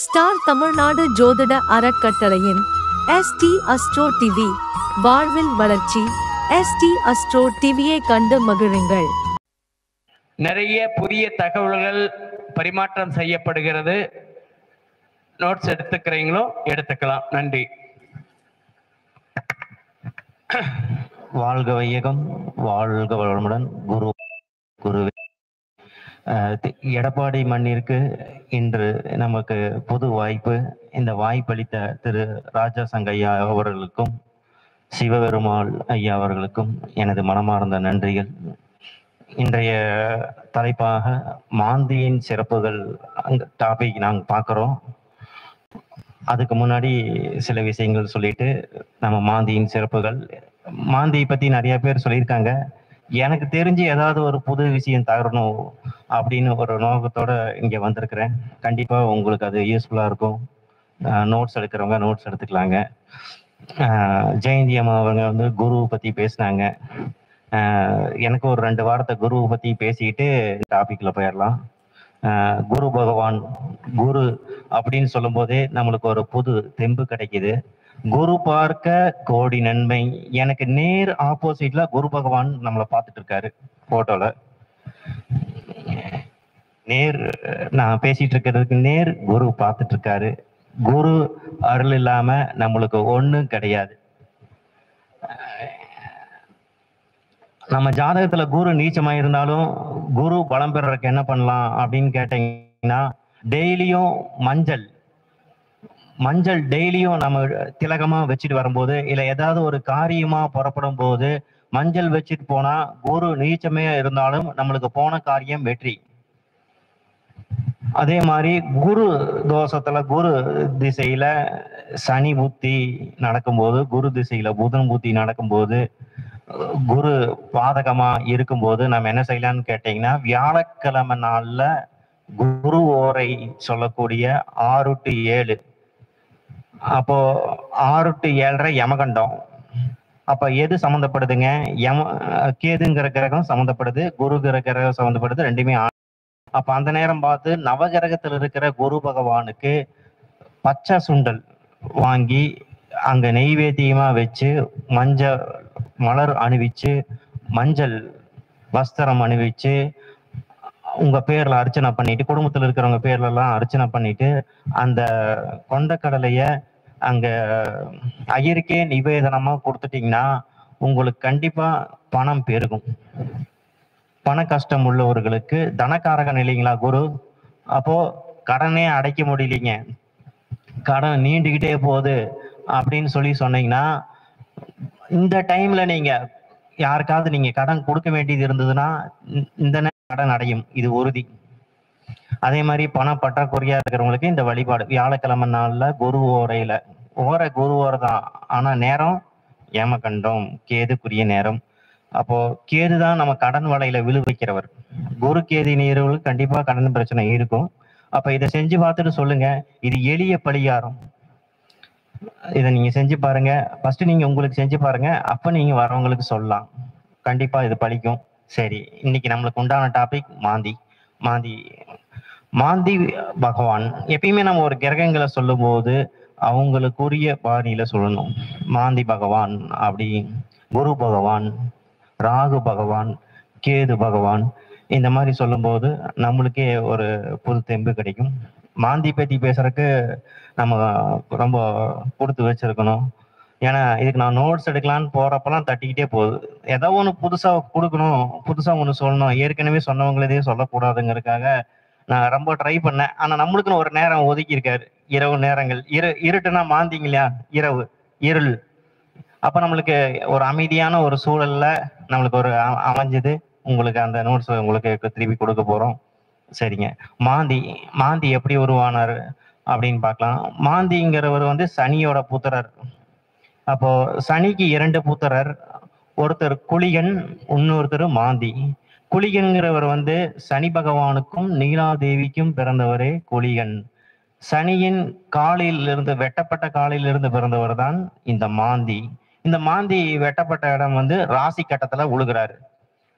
Star Tamil Nadu ஜோதிட அறக்கட்டளையின் ST astro TV வாழ்வில் வளர்ச்சி. ST அஸ்ட்ரோ டிவியை கண்டு மகிழுங்கள். நிறைய புதிய தகவல்கள் பரிமாற்றம் செய்யப்படுகிறது. நோட்ஸ் எடுத்துக்கிறீங்களோ எடுத்துக்கலாம். நன்றி. வாழ்க வையகம், வாழ்க வளமுடன். குருவே எடப்பாடி மண்ணிற்கு இன்று நமக்கு பொது வாய்ப்பு. இந்த வாய்ப்பளித்த திரு ராஜா சங்கையா அவர்களுக்கும் சிவபெருமாள் ஐயா அவர்களுக்கும் எனது மனமார்ந்த நன்றிகள். இன்றைய தலைப்பாக மாந்தியின் சிறப்புகள் டாபிக் நாங்கள் பார்க்குறோம். அதுக்கு முன்னாடி சில விஷயங்கள் சொல்லிட்டு நம்ம மாந்தியின் சிறப்புகள், மாந்தியை பற்றி நிறைய பேர் சொல்லியிருக்காங்க. எனக்கு தெரிஞ்சு ஏதாவது ஒரு புது விஷயம் தரணும் அப்படின்னு ஒரு நோக்கத்தோட இங்கே வந்திருக்கிறேன். கண்டிப்பாக உங்களுக்கு அது யூஸ்ஃபுல்லாக இருக்கும். நோட்ஸ் எடுக்கிறவங்க நோட்ஸ் எடுத்துக்கலாங்க. ஜெயந்தி அம்மா அவங்க வந்து குருவை பற்றி பேசினாங்க. எனக்கு ஒரு 2 வாரத்தை குருவை பற்றி பேசிக்கிட்டு டாபிக்கில் போயிடலாம். குரு பகவான், குரு அப்படின்னு சொல்லும் போதே நம்மளுக்கு ஒரு புது தெம்பு கிடைக்குது. குரு பார்க்க கோடி நன்மை. எனக்கு நேர் ஆப்போசிட்ல குரு பகவான் நம்மளை பார்த்துட்டு இருக்காரு போட்டோல. நேர் நான் பேசிட்டு இருக்கிறதுக்கு நேர் குரு பார்த்துட்டு இருக்காரு. குரு அருள் இல்லாம நம்மளுக்கு ஒண்ணும் கிடையாது. நம்ம ஜாதகத்துல குரு நீச்சமா இருந்தாலும் குரு பலம் பெறறதுக்கு என்ன பண்ணலாம் அப்படின்னு கேட்டீங்கன்னா, டெய்லியும் மஞ்சள் டெய்லியும் நம்ம திலகமா வச்சுட்டு வரும்போது, இல்லை ஏதாவது ஒரு காரியமா புறப்படும் போது மஞ்சள் வச்சுட்டு போனா, குரு நீச்சமே இருந்தாலும் நம்மளுக்கு போன காரியம் வெற்றி. அதே மாதிரி குரு தோஷத்துல, குரு திசையில சனி புத்தி நடக்கும்போது, குரு திசையில புதன் புத்தி நடக்கும்போது, குரு பாதகமா இருக்கும்போது நம்ம என்ன செய்யலாம்னு கேட்டீங்கன்னா, வியாழக்கிழமை நாள்ல குரு ஓரை சொல்லக்கூடிய 6 to 7, அப்போ 6 to 7:30 யமகண்டம். அப்ப எது சம்மந்தப்படுதுங்க? கேதுங்கிற கிரகம் சம்மந்தப்படுது, குருங்கிற கிரகம் சம்மந்தப்படுது, ரெண்டுமே. அப்ப அந்த நேரம் பார்த்து நவகிரகத்தில் இருக்கிற குரு பகவானுக்கு பச்சை சுண்டல் வாங்கி அங்க நெய்வேத்தியமா வச்சு, மஞ்சள் மலர் அணிவிச்சு, மஞ்சள் வஸ்திரம் அணிவிச்சு, உங்க பேர்ல அர்ச்சனை பண்ணிட்டு, குடும்பத்தில் இருக்கிறவங்க பேர்ல எல்லாம் அர்ச்சனை பண்ணிட்டு, அந்த கொண்டக்கடலைய அங்க ஐயருக்கே நிவேதனமா கொடுத்துட்டீங்கன்னா உங்களுக்கு கண்டிப்பா பணம் பெருகும். பண கஷ்டம் உள்ளவர்களுக்கு தனக்காரகன் இல்லைங்களா குரு. அப்போ கடனே அடைக்க முடியலைங்க, கடன் நீண்டுகிட்டே போகுது அப்படின்னு சொன்னீங்கன்னா, இந்த டைம்ல நீங்க யாருக்காவது நீங்க கடன் கொடுக்க வேண்டியது இருந்ததுன்னா இந்த கடன் அடையும், இது உறுதி. அதே மாதிரி பண பற்றாக்குறையா இருக்கிறவங்களுக்கு இந்த வழிபாடு வியாழக்கிழமை நாள்ல குரு ஓரையில, குரு ஓரை தான், ஆனா நேரம் ஏமகண்டம், கேதுக்குரிய நேரம். அப்போ கேது தான் நம்ம கடன் வலையில விழுவிக்கிறவர். குரு கேது நீர்களுக்கு கண்டிப்பா கடன் பிரச்சனை இருக்கும். அப்ப இதை செஞ்சு பார்த்துட்டு சொல்லுங்க. இது எளிய பரிகாரம். இதை நீங்க செஞ்சு பாருங்க. ஃபர்ஸ்ட் நீங்க உங்களுக்கு செஞ்சு பாருங்க, அப்ப நீங்க வரவங்களுக்கு சொல்லலாம். கண்டிப்பா இது பலிக்கும். சரி, இன்னைக்கு நம்மளுக்கு உண்டான டாபிக் மாந்தி பகவான். எப்பயுமே நம்ம ஒரு கிரகங்களை சொல்லும் போது அவங்களுக்குரிய பாணியில சொல்லணும். மாந்தி பகவான் அப்படி, குரு பகவான், ராகு பகவான், கேது பகவான், இந்த மாதிரி சொல்லும்போது நம்மளுக்கே ஒரு புது தெம்பு கிடைக்கும். மாந்தி பற்றி பேசுறதுக்கு நம்ம ரொம்ப கொடுத்து வச்சிருக்கணும். ஏன்னா இதுக்கு நான் நோட்ஸ் எடுக்கலான்னு போறப்பெல்லாம் தட்டிக்கிட்டே போகுது. ஏதோ ஒன்று புதுசா கொடுக்கணும், புதுசா ஒன்று சொல்லணும், ஏற்கனவே சொன்னவங்களதே சொல்லக்கூடாதுங்கிறதுக்காக நான் ரொம்ப ட்ரை பண்ணேன். ஆனா நம்மளுக்குன்னு ஒரு நேரம் ஒதுக்கி இருக்காரு. இரவு நேரங்கள், இருட்டுனா மாந்திங்க இல்லையா, இரவு இருள். அப்ப நம்மளுக்கு ஒரு அமைதியான ஒரு சூழல்ல நம்மளுக்கு ஒரு அமைஞ்சது. உங்களுக்கு அந்த நோட்ஸ் உங்களுக்கு திருப்பி கொடுக்க போறோம். சரிங்க. மாந்தி எப்படி உருவானாரு அப்படின்னு பார்க்கலாம். மாந்திங்கிறவர் வந்து சனியோட புத்திரர். அப்போ சனிக்கு 2 புத்திரர், ஒருத்தர் குளிகன், இன்னொருத்தர் மாந்தி. குளிகன்கிறவர் வந்து சனி பகவானுக்கும் நீலாதேவிக்கும் பிறந்தவரே குளிகன். சனியின் காலிலிருந்து, வெட்டப்பட்ட காலிலிருந்து பிறந்தவர் தான் இந்த மாந்தி. இந்த மாந்தி வெட்டப்பட்ட இடம் வந்து ராசி கட்டத்துல உழுகிறாரு.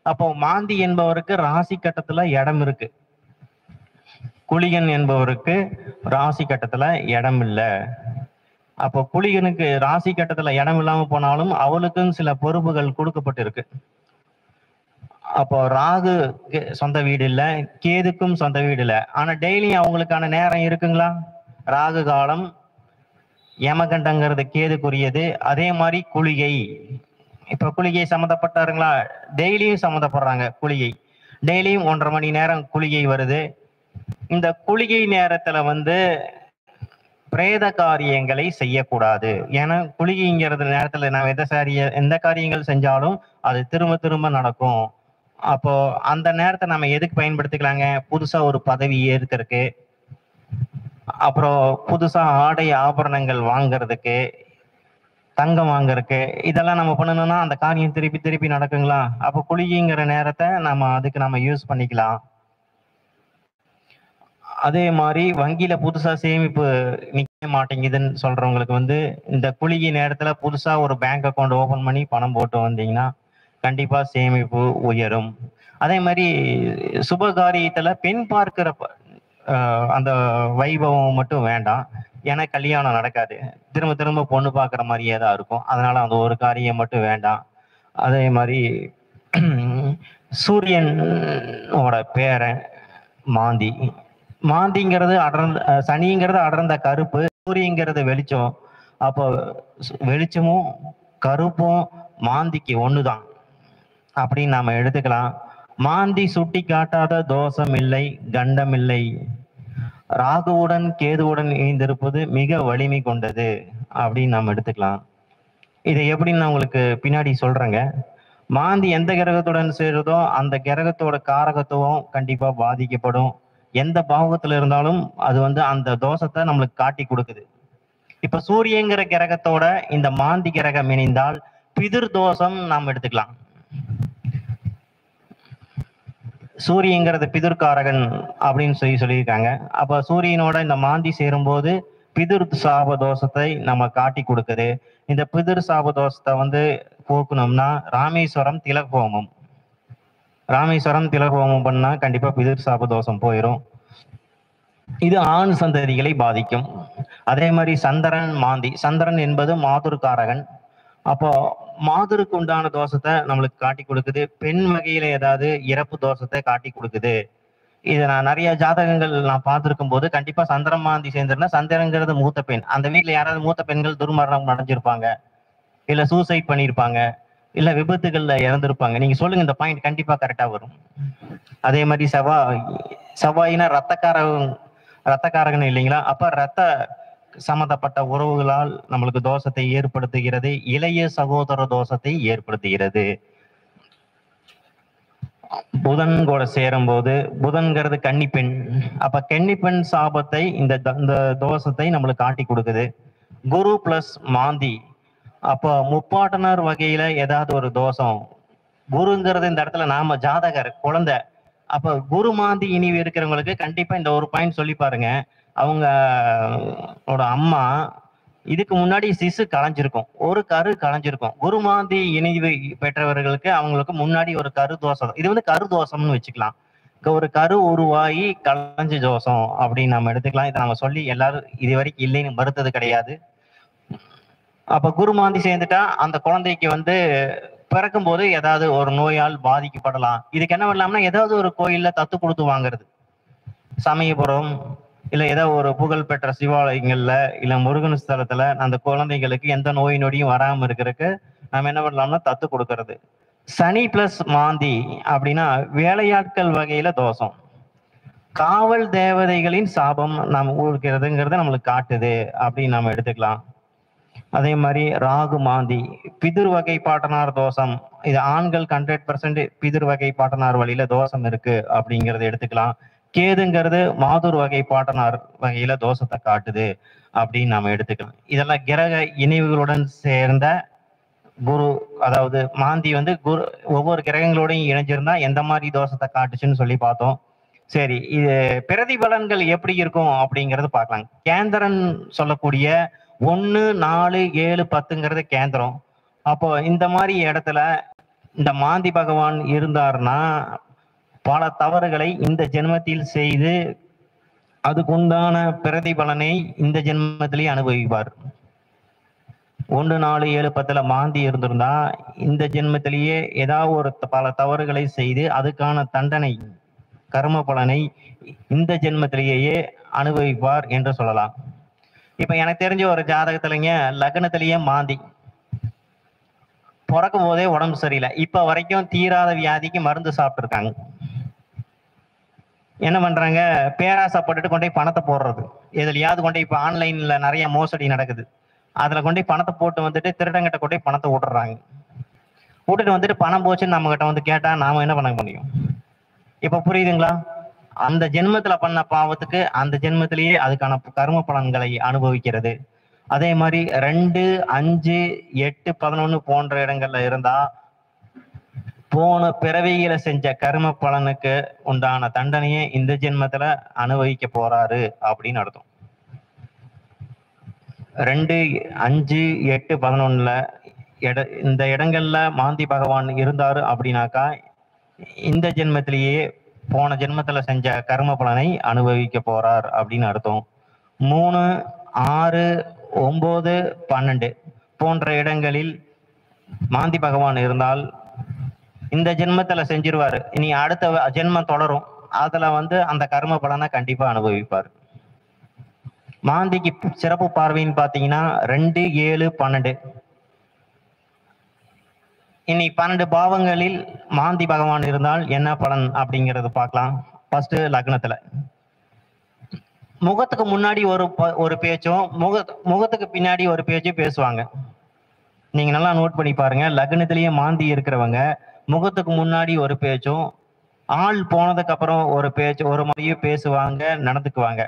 அப்போ மாந்தி என்பவருக்கு ராசி கட்டத்துல இடம் இருக்கு. குளிகன் என்பவருக்கு ராசி கட்டத்துல இடம் இல்லை. அப்போ குளிகனுக்கு ராசி கட்டத்துல இடம் இல்லாம போனாலும் அவளுக்கும் சில பொறுப்புகள் கொடுக்கப்பட்டிருக்கு. அப்போ ராகு சொந்த வீடு இல்லை, கேதுக்கும் சொந்த வீடு இல்லை. ஆனா டெய்லி அவங்களுக்கான நேரம் இருக்குங்களா? ராகு காலம் யமகண்டங்கிறது கேதுக்குரியது. அதே மாதிரி குளிகை, இப்ப குளிகை சம்மந்தப்பட்டாருங்களா? டெய்லியும் சம்மந்தப்படுறாங்க. குளிகை டெய்லியும் 1.5 மணி நேரம் குளிகை வருது. இந்த குளிகை நேரத்துல பிரேத காரியங்களை செய்யக்கூடாது. ஏன்னா குளிகைங்கிறது நேரத்துல நம்ம எந்த காரியங்கள் செஞ்சாலும் அது திரும்ப திரும்ப நடக்கும். அப்போ அந்த நேரத்தை நம்ம எதுக்கு பயன்படுத்திக்கலாங்க? புதுசா ஒரு பதவி ஏற்கிறதுக்கு, அப்புறம் புதுசா ஆடை ஆபரணங்கள் வாங்குறதுக்கு, தங்கம் வாங்குறதுக்கு, இதெல்லாம் நம்ம பண்ணணும்னா அந்த காரியம் திருப்பி திருப்பி நடக்குங்களா? அப்போ குளிகைங்கிற நேரத்தை அதுக்கு யூஸ் பண்ணிக்கலாம். அதே மாதிரி வங்கியில புதுசா சேமிப்பு நிக்க மாட்டேங்குதுன்னு சொல்றவங்களுக்கு இந்த குளிகை நேரத்துல புதுசா ஒரு பேங்க் அக்கௌண்ட் ஓபன் பண்ணி பணம் போட்டு வந்தீங்கன்னா கண்டிப்பா சேமிப்பு உயரும். அதே மாதிரி சுபகாரியத்துல பெண் பார்க்கிற அந்த வைபவம் மட்டும் வேண்டாம். ஏன்னா கல்யாணம் நடக்காது, திரும்ப திரும்ப பொண்ணு பார்க்குற மாதிரியே தான் இருக்கும். அதனால அந்த ஒரு காரியம் மட்டும் வேண்டாம். அதே மாதிரி சூரியனோட பேரன் மாந்தி, மாந்திங்கிறது சனிங்கிறது அடர்ந்த கருப்பு, சூரியங்கிறது வெளிச்சம். அப்போ வெளிச்சமும் கருப்பும் மாந்திக்கு ஒண்ணுதான் அப்படின்னு நாம எடுத்துக்கலாம். மாந்தி சுட்டி காட்டாத தோஷம் இல்லை, கண்டம் இல்லை. ராகுவுடன் கேதுவுடன் இணைந்திருப்பது மிக வலிமை கொண்டது அப்படின்னு நாம் எடுத்துக்கலாம். இதை எப்படின்னு நான் உங்களுக்கு பின்னாடி சொல்றேங்க. மாந்தி எந்த கிரகத்துடன் சேருதோ அந்த கிரகத்தோட காரகத்துவம் கண்டிப்பா பாதிக்கப்படும். எந்த பாவகத்துல இருந்தாலும் அது அந்த தோஷத்தை நம்மளுக்கு காட்டி கொடுக்குது. இப்ப சூரியங்கிற கிரகத்தோட இந்த மாந்தி கிரகம் இணைந்தால் பிதிர் தோஷம் நாம் எடுத்துக்கலாம். சூரியங்கிறது பிதிர்காரகன் அப்படின்னு சொல்லியிருக்காங்க. அப்ப சூரியனோட இந்த மாந்தி சேரும்போது பிதிர் சாப தோஷத்தை நம்ம காட்டி கொடுக்குது. இந்த பிதிர் சாப தோஷத்தை போக்கணும்னா ராமேஸ்வரம் திலகோமம் பண்ணா கண்டிப்பா பிதிர் சாப தோஷம் போயிடும். இது ஆண் சந்ததிகளை பாதிக்கும். அதே மாதிரி சந்திரன் மாந்தி, சந்திரன் என்பது மாதுர்காரகன். அப்போ மாதுருக்கு உண்டான தோஷத்தை நம்மளுக்கு காட்டி கொடுக்குது. பெண் வகையில ஏதாவது இறப்பு தோஷத்தை காட்டி கொடுக்குது. இதை நான் நிறைய ஜாதகங்கள் நான் பார்த்திருக்கும் போது கண்டிப்பா சந்திரன் மாந்தி சேர்ந்திருந்தா, சந்திரங்கிறது மூத்த பெண், அந்த வீட்டுல யாராவது மூத்த பெண்கள் துர்மரணம் அடைஞ்சிருப்பாங்க, இல்ல சூசைட் பண்ணியிருப்பாங்க, இல்ல விபத்துகள்ல இறந்திருப்பாங்க. நீங்க சொல்லுங்க, இந்த பாயிண்ட் கண்டிப்பா கரெக்டா வரும். அதே மாதிரி செவ்வாயினா ரத்தக்காரகன் இல்லைங்களா? அப்ப ரத்த சம்பந்தப்பட்ட உறவுகளால் நம்மளுக்கு தோஷத்தை ஏற்படுத்துகிறது. இளைய சகோதர தோஷத்தை ஏற்படுத்துகிறது. புதன் கூட சேரும் போது, புதன்கிறது கன்னிப்பெண். அப்ப கன்னிப்பெண் சாபத்தை இந்த தோஷத்தை நம்மளுக்கு காட்டி கொடுக்குது. குரு பிளஸ் மாந்தி, அப்போ முப்பாட்டனர் வகையில ஏதாவது ஒரு தோஷம். குருங்கிறது இந்த இடத்துல நாம ஜாதகர் குழந்தை. அப்ப குரு மாந்தி இனிவு இருக்கிறவங்களுக்கு கண்டிப்பா இந்த ஒரு பாயிண்ட் சொல்லி பாருங்க. அவங்களோட அம்மா இதுக்கு முன்னாடி சிசு களைஞ்சிருக்கும், ஒரு கரு களைஞ்சிருக்கும். குரு மாந்தி இணைவு பெற்றவர்களுக்கு அவங்களுக்கு முன்னாடி ஒரு கரு தோஷம், இது கரு தோஷம்னு வச்சுக்கலாம். ஒரு கரு உருவாகி களைஞ்ச தோஷம் அப்படின்னு நம்ம எடுத்துக்கலாம். இதை நம்ம சொல்லி எல்லாரும் இது வரைக்கும் இல்லைன்னு மறுத்தது கிடையாது. அப்ப குரு மாந்தி சேர்ந்துட்டா அந்த குழந்தைக்கு பிறக்கும் போது ஏதாவது ஒரு நோயால் பாதிக்கப்படலாம். இதுக்கு என்ன பண்ணலாம்னா, ஏதாவது ஒரு கோயில்ல தத்து கொடுத்து வாங்குறது, சமயபுரம் இல்ல ஏதோ ஒரு புகழ்பெற்ற சிவாலயங்கள்ல இல்ல முருகன் ஸ்தலத்துல அந்த குழந்தைகளுக்கு எந்த நோய் நொடியும் வராம இருக்கிறதுக்கு நம்ம என்ன பண்ணலாம்னா தத்து கொடுக்கறது. சனி பிளஸ் மாந்தி அப்படின்னா வேலையாட்கள் வகையில தோஷம். காவல் தேவதைகளின் சாபம் நாம் ஊருக்கிறதுங்கிறத நம்மளுக்கு காட்டுது அப்படின்னு நம்ம எடுத்துக்கலாம். அதே மாதிரி ராகு மாந்தி பிதிர் வகை பாட்டனார் தோஷம். இது ஆண்கள் 100% பிதிர் வகை பாட்டனார் வழியில தோஷம் இருக்கு அப்படிங்கறத எடுத்துக்கலாம். கேதுங்கிறது மாதுர் வகை பாட்டனார் வகையில தோஷத்தை காட்டுது அப்படின்னு நாம எடுத்துக்கலாம். இதெல்லாம் கிரக இணைவுகளுடன் சேர்ந்த குரு, அதாவது மாந்தி குரு ஒவ்வொரு கிரகங்களோடையும் இணைஞ்சிருந்தா எந்த மாதிரி தோஷத்தை காட்டுச்சுன்னு சொல்லி பார்த்தோம். சரி, இது பிரதிபலன்கள் எப்படி இருக்கும் அப்படிங்கறது பார்க்கலாம். கேந்திரன் சொல்லக்கூடிய 1, 4, 7, 10ங்கிறது கேந்திரம். அப்போ இந்த மாதிரி இடத்துல இந்த மாந்தி பகவான் இருந்தார்னா பல தவறுகளை இந்த ஜென்மத்தில் செய்து அதுக்குண்டான பிரதிபலனை இந்த ஜென்மத்திலேயே அனுபவிப்பார். 1, 4, 7, 10 மாந்தி இருந்திருந்தா இந்த ஜென்மத்திலேயே ஏதாவது ஒரு பல தவறுகளை செய்து அதுக்கான தண்டனை கர்ம பலனை இந்த ஜென்மத்திலேயே அனுபவிப்பார் என்று சொல்லலாம். இப்ப எனக்கு தெரிஞ்ச ஒரு ஜாதகத்துலங்க லக்னத்திலேயே மாந்தி, பிறக்கும் போதே உடம்பு சரியில்லை, இப்ப வரைக்கும் தீராத வியாதிக்கு மருந்து சாப்பிட்டு இருக்காங்க. என்ன பண்றாங்க, பேராசைப்பட்டுட்டு கொண்டு போய் பணத்தை போடுறது எதுலையாவது கொண்டு இப்ப ஆன்லைன்ல நிறைய மோசடி நடக்குது, அதுல கொண்டு போய் பணத்தை போட்டு வந்துட்டு திருடங்கிட்ட கொண்டு போய் பணத்தை விட்டுறாங்க. விட்டுட்டு வந்துட்டு பணம் போச்சுன்னு நம்ம கிட்ட வந்து கேட்டா நாம என்ன பண்ண முடியும்? இப்ப புரியுதுங்களா? அந்த ஜென்மத்துல பண்ண பாவத்துக்கு அந்த ஜென்மத்திலேயே அதுக்கான கர்ம பலன்களை அனுபவிக்கிறது. அதே மாதிரி 2, 5, 8, 11 போன்ற இடங்கள்ல இருந்தா போன பிறவியில செஞ்ச கர்ம பலனுக்கு உண்டான தண்டனையை இந்த ஜென்மத்துல அனுபவிக்க போறாரு அப்படின்னு அர்த்தம். 2, 5, 8, 11 இந்த இடங்கள்ல மாந்தி பகவான் இருந்தாரு அப்படின்னாக்கா இந்த ஜென்மத்திலேயே போன ஜென்மத்துல செஞ்ச கர்ம பலனை அனுபவிக்க போறார் அப்படின்னு அர்த்தம். 3, 6, 9, 12 போன்ற இடங்களில் மாந்தி பகவான் இருந்தால் இந்த ஜென்மத்துல செஞ்சிருவாரு, இனி அடுத்த ஜென்மம் தொடரும், அதுல அந்த கர்ம பலனை கண்டிப்பா அனுபவிப்பார். மாந்திக்கு சிறப்பு பார்வைன்னு பாத்தீங்கன்னா 2, 7, 12 இனி 12 பாவங்களில் மாந்தி பகவான் இருந்தால் என்ன பலன் அப்படிங்கறது பார்க்கலாம். ஃபர்ஸ்ட் லக்னத்துல முகத்துக்கு முன்னாடி ஒரு பேச்சும் முகத்துக்கு பின்னாடி ஒரு பேச்சும் பேசுவாங்க. நீங்க நல்லா நோட் பண்ணி பாருங்க. லக்னத்திலேயே மாந்தி இருக்கிறவங்க முகத்துக்கு முன்னாடி ஒரு பேச்சும் ஆள் போனதுக்கு அப்புறம் ஒரு பேச்சு ஒரு மாதிரியும் பேசுவாங்க, நடந்துக்குவாங்க.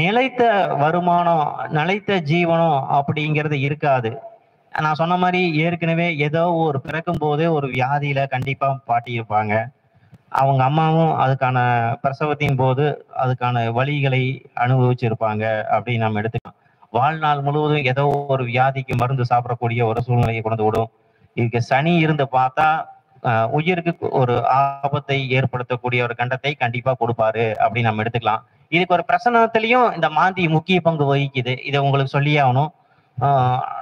நிலைத்த வருமானம் நிலைத்த ஜீவனம் அப்படிங்கிறது இருக்காது. நான் சொன்ன மாதிரி ஏற்கனவே ஏதோ ஒரு பிறக்கும் போதே ஒரு வியாதியில கண்டிப்பா பாட்டியிருப்பாங்க. அவங்க அம்மாவும் அதுக்கான பிரசவத்தின் போது அதுக்கான வலிகளை அனுபவிச்சிருப்பாங்க அப்படின்னு நம்ம எடுத்துக்கலாம். வாழ்நாள் முழுவதும் ஏதோ ஒரு வியாதிக்கு மருந்து சாப்பிடக்கூடிய ஒரு சூழ்நிலையை கொண்டு விடும். இதுக்கு சனி இருந்து பார்த்தா உயிருக்கு ஒரு ஆபத்தை ஏற்படுத்தக்கூடிய ஒரு கண்டத்தை கண்டிப்பா கொடுப்பாரு அப்படின்னு நம்ம எடுத்துக்கலாம். இதுக்கு ஒரு பிரசனத்திலையும் இந்த மாந்தி முக்கிய பங்கு வகிக்குது. இதை உங்களுக்கு சொல்லியே ஆகணும்.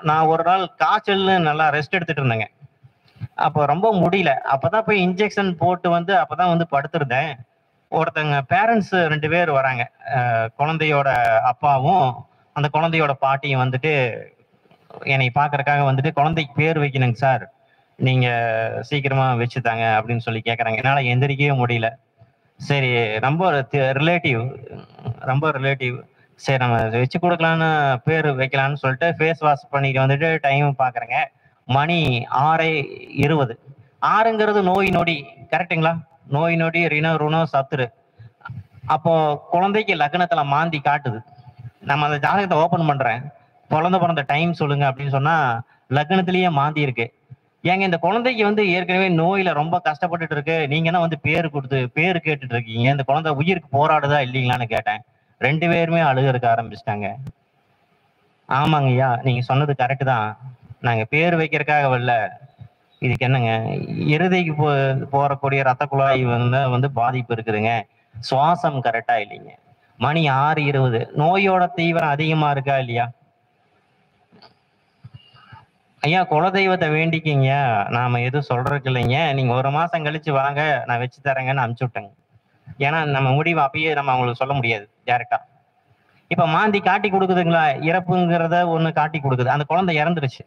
நான் ஒரு நாள் காய்ச்சல்னு நல்லா ரெஸ்ட் எடுத்துட்டு இருந்தேங்க. அப்போ ரொம்ப முடியல, அப்பதான் போய் இன்ஜெக்ஷன் போட்டு அப்பதான் படுத்திருந்தேன். ஒருத்தங்க பேரண்ட்ஸ் 2 பேர் வராங்க. குழந்தையோட அப்பாவும் அந்த குழந்தையோட பாட்டியும் என்னை பாக்குறதுக்காக குழந்தைக்கு பேர் வைக்கணுங்க சார், நீங்க சீக்கிரமா வச்சுதாங்க அப்படின்னு சொல்லி கேட்கறாங்க. என்னால எந்திரிக்கவே முடியல. சரி, ரொம்ப ரிலேட்டிவ் சரி நம்ம வச்சு கொடுக்கலான்னு பேர் வைக்கலான்னு சொல்லிட்டு ஃபேஸ் வாஷ் பண்ணிட்டு டைம் பாக்குறேங்க. மணி 6:20. 6ங்கிறது நோய் நொடி, கரெக்டுங்களா? நோய் நொடி, ருணம், சத்துரு. அப்போ குழந்தைக்கு லக்னத்துல மாந்தி காட்டுது. நம்ம அந்த ஜாதகத்தை ஓபன் பண்றேன், குழந்தை பிறந்த டைம் சொல்லுங்க அப்படின்னு சொன்னா லக்னத்திலேயே மாந்தி இருக்கு. ஏங்க இந்த குழந்தைக்கு ஏற்கனவே நோயில ரொம்ப கஷ்டப்பட்டுட்டு இருக்கு, நீங்க என்ன பேர் கொடுத்து பேர் கேட்டுட்டு இருக்கீங்க, இந்த குழந்தை உயிருக்கு போராடுதா இல்லைங்களான்னு கேட்டேன். 2 பேருமே அழுகிறதுக்கு ஆரம்பிச்சிட்டாங்க. ஆமாங்க ஐயா, நீங்க சொன்னது கரெக்ட் தான், நாங்க பேர் வைக்கிறதுக்காக வரல, இதுக்கு என்னங்க இருதைக்கு போறக்கூடிய ரத்த குழாய் பாதிப்பு இருக்குதுங்க, சுவாசம் கரெக்டா இல்லைங்க, மணி 6:20, நோயோட தீவிரம் அதிகமா இருக்கா இல்லையா? ஐயா குலதெய்வத்தை வேண்டிக்கிங்க, நாம எதுவும் சொல்றதுக்கு இல்லைங்க, நீங்க 1 மாசம் கழிச்சு வாங்க நான் வச்சு தரேங்கன்னு அனுப்பிச்சு விட்டேங்க. ஏன்னா நம்ம முடிவு அப்பயே நம்ம அவங்களுக்கு சொல்ல முடியாது டைரக்டா. இப்ப மாந்தி காட்டி கொடுக்குதுங்களா, இறப்புங்கிறத ஒண்ணு காட்டி கொடுக்குது, அந்த குழந்தை இறந்துருச்சு.